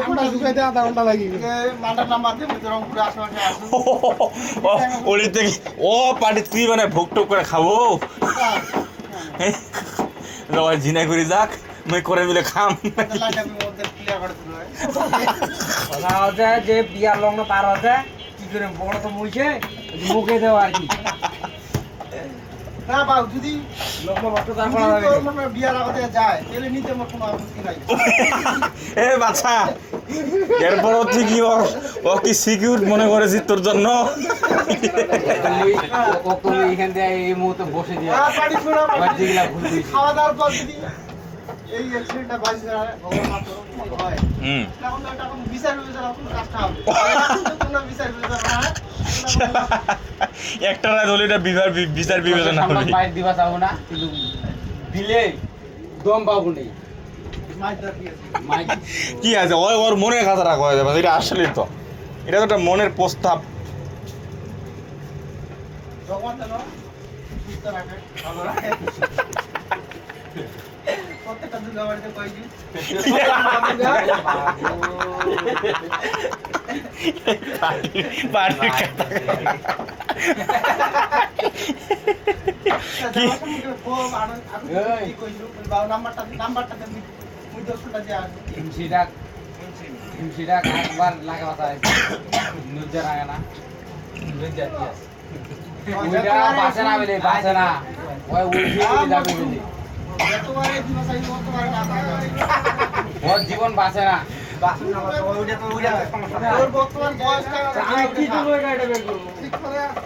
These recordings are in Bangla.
আমরা ঢুকাইতে আধা ঘন্টা লাগি মালটার নাম্বার দিয়ে আমি তো রংপুরে আশেপাশে আসি ওলি থেকে ও পার্টি তুই মানে ভোগ টোক করে খাবো সবাই ঝিনাই করে যাক মই করে মিলে খাম লাইট আমি ওদের ক্লিয়ার করে দিল কথা হচ্ছে যে বিয়ার লগ্ন পার হচ্ছে কি করে বড় তো মুইছে মুখে দেওয়া আর কি না বাবু যদি লগ্ন নষ্ট তার করা যাবে তোর মনে বিয়ার আগতে যায় তাহলে নিতে আমার কোনো আপত্তি নাই এ বাচ্চা এরপর তুই কি ও কি সিকিউর মনে করেছিস তোর জন্য ও তুমি এখান থেকে এই মুহূর্তে বসে দিয়ে বাড়ি ফেরা যেগুলা ভুল দিয়েছি খাওয়া দাওয়ার পর যদি এই অ্যাক্সিডেন্টটা বাজি যায় ভগবান মাত্র হয় হুম তখন তো তখন বিচার বিবেচনা কোনো কাজটা হবে কোনো বিচার বিবেচনা না একটা রাত হলে এটা বিচার বিবেচনা আমরা হবে বাইর দিবা যাবো না কিন্তু দিলে দম পাবো নেই মাইদার দিয়েছে মাইক কি আছে ওর মনের কথা রাখা হয়ে যাবে এটা আসলে তো এটা তো একটা মনের প্রস্তাব ভগবান যেন সুস্থ রাখে ভালো রাখে প্রত্যেকটা দুর্গা বাড়িতে কয়েকদিন বাড়ির কথা। হিমশিটা একবার লাগা কথা নুজ্জা লাগে না নুজ্জা দিয়ে ওইটা বাসে না বলে বাসে না ওই উঠে যাবে বলে ওর জীবন বাঁচে না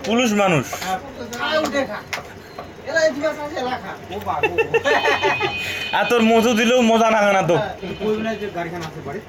পুরুষ মানুষ আর তোর মধু দিলেও মজা লাগে না তো গাড়িখানা আছে বাড়ি